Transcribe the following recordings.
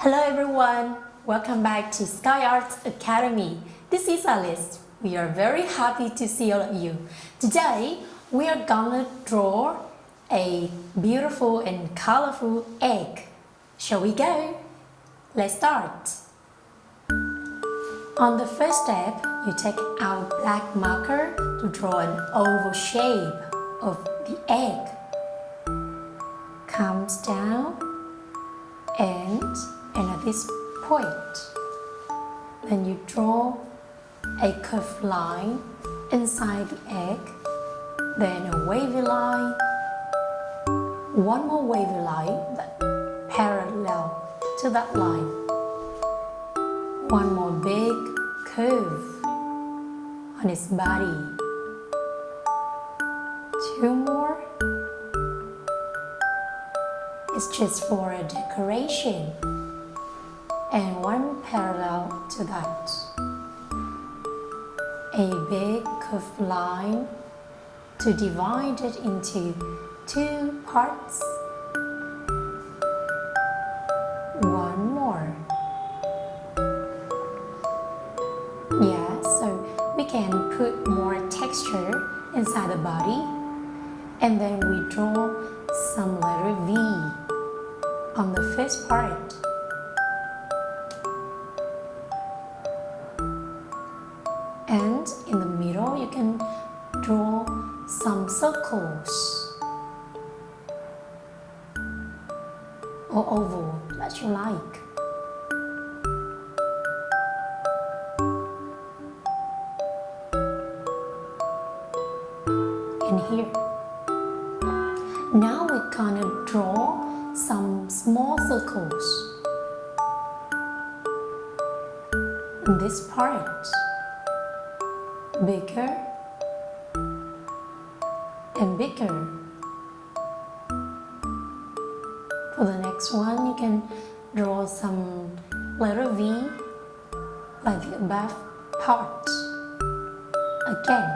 Hello everyone, welcome back to Sky Arts Academy. This is Alice. We are very happy to see all of you. Today we are gonna draw a beautiful and colorful egg. Shall we go? Let's start. On the first step, you take out black marker to draw an oval shape of the egg. Comes down and at this point, then you draw a curved line inside the egg, then a wavy line, one more wavy line that parallel to that line, one more big curve on its body, two more. It's just for a decoration, and one parallel to that. A big curved line to divide it into two parts. One more. Yeah, so we can put more texture inside the body, and then we draw some letter V on the first part. And in the middle, you can draw some circles or oval that you like. And here. Now we're gonna draw some small circles in this part. Bigger and bigger. For the next one, you can draw some letter V like the above part. Again.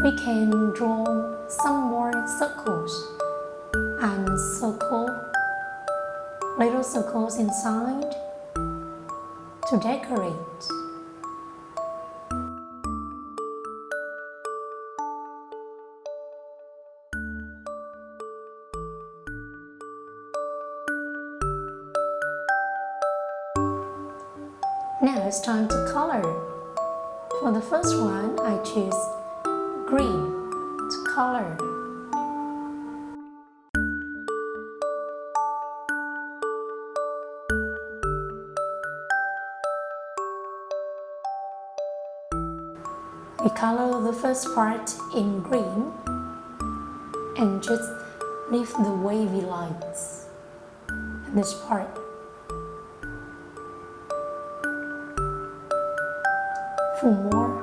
We can draw some more circles and little circles inside to decorate. Now it's time to color. For the first one, I choose green to color. We color the first part in green and just leave the wavy lines in this part. For more,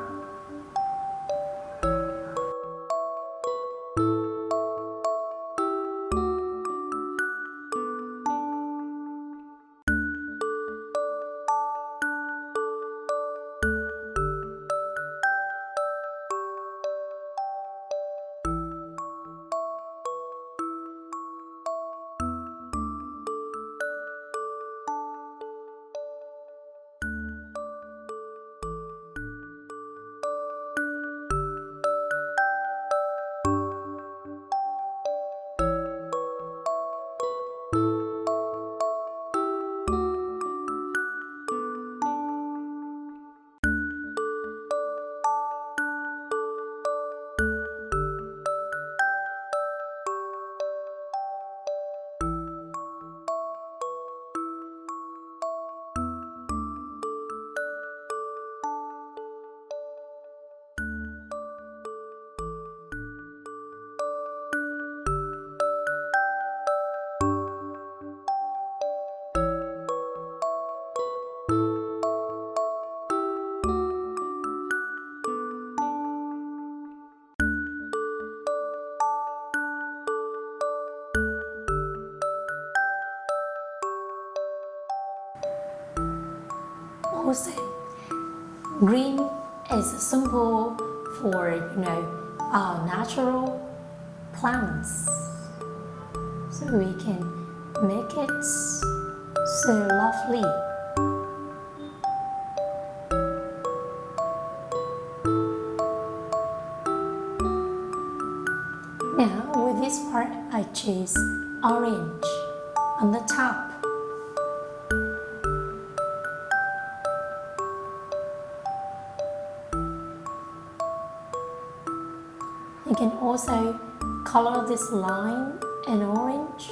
also green is a symbol for, natural plants. So we can make it so lovely. Now with this part I choose orange on the top. You can also color this line in orange.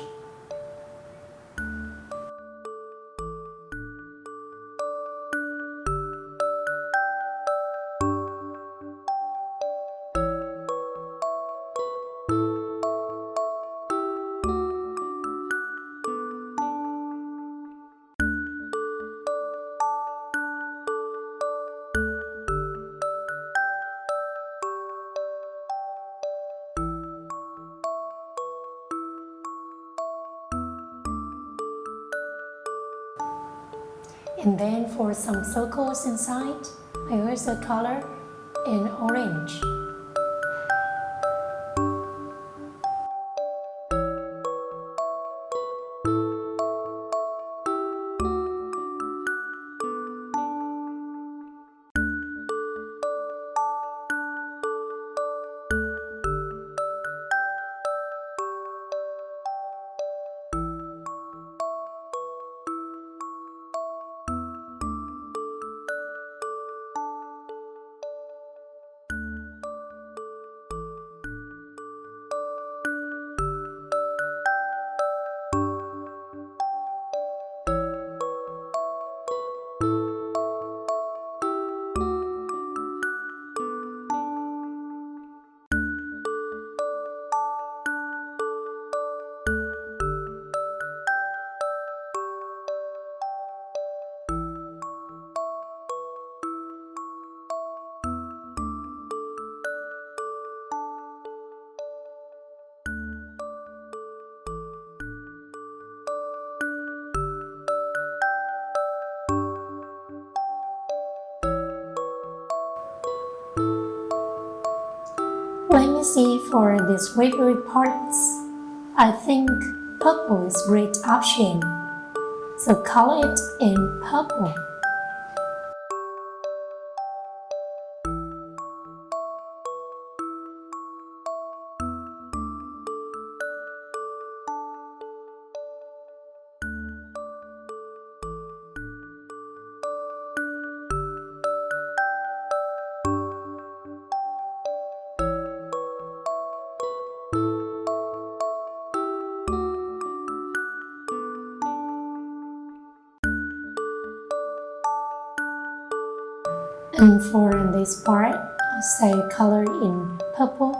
And then for some circles inside, I also color in orange. Let me see for these favorite parts. I think purple is a great option. So color it in purple. And for this part, I'll say color in purple.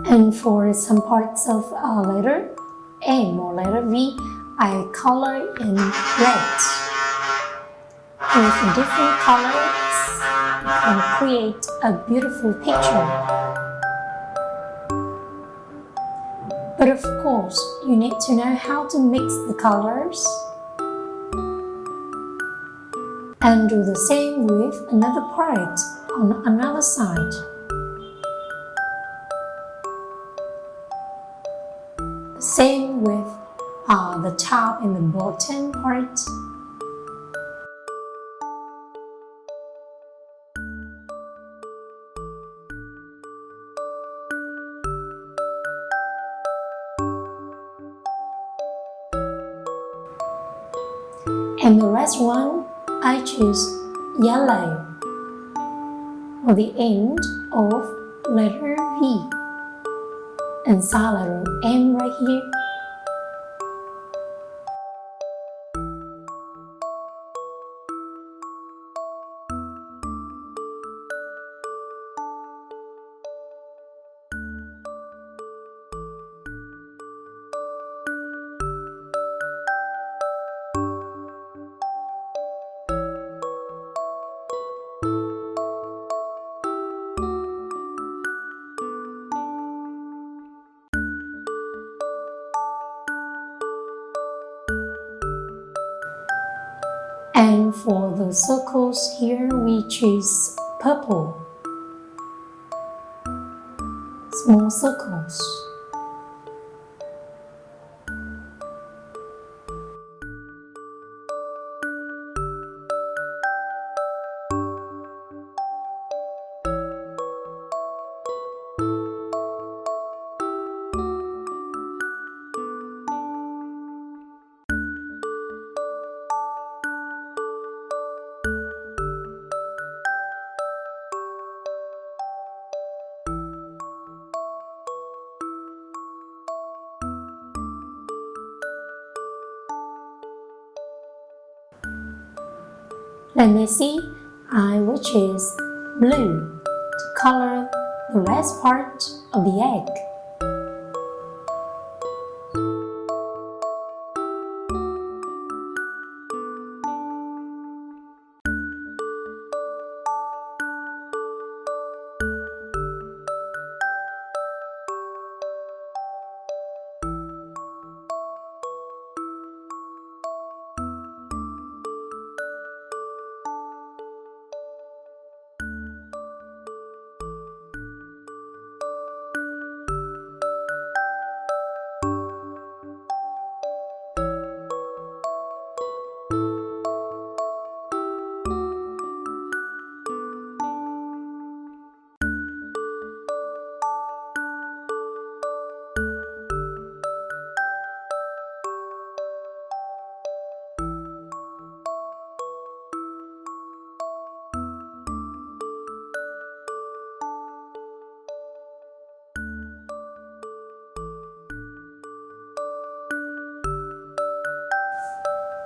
And for some parts of letter M or letter V, I color in red. With different colors, you can create a beautiful picture. But of course, you need to know how to mix the colors. And do the same with another part on another side. Same with the top and the bottom part. And the last one, I choose yellow for the end of letter V. Inside letter M right here. And for the circles here, we choose purple. Small circles. Let me see, I will choose blue to color the rest part of the egg.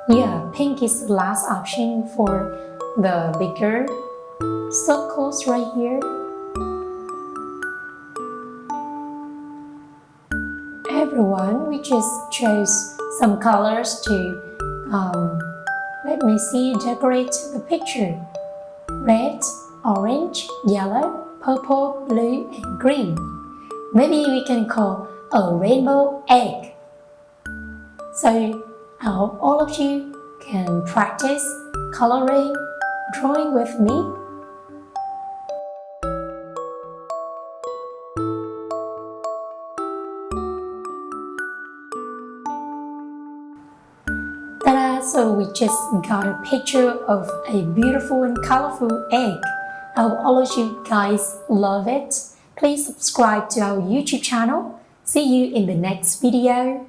Yeah, pink is the last option for the bigger circles right here. Everyone, we just chose some colors to, let me see, decorate the picture. Red, orange, yellow, purple, blue, and green. Maybe we can call a rainbow egg. So, I hope all of you can practice coloring, drawing with me. Ta-da! So we just got a picture of a beautiful and colorful egg. I hope all of you guys love it. Please subscribe to our YouTube channel. See you in the next video.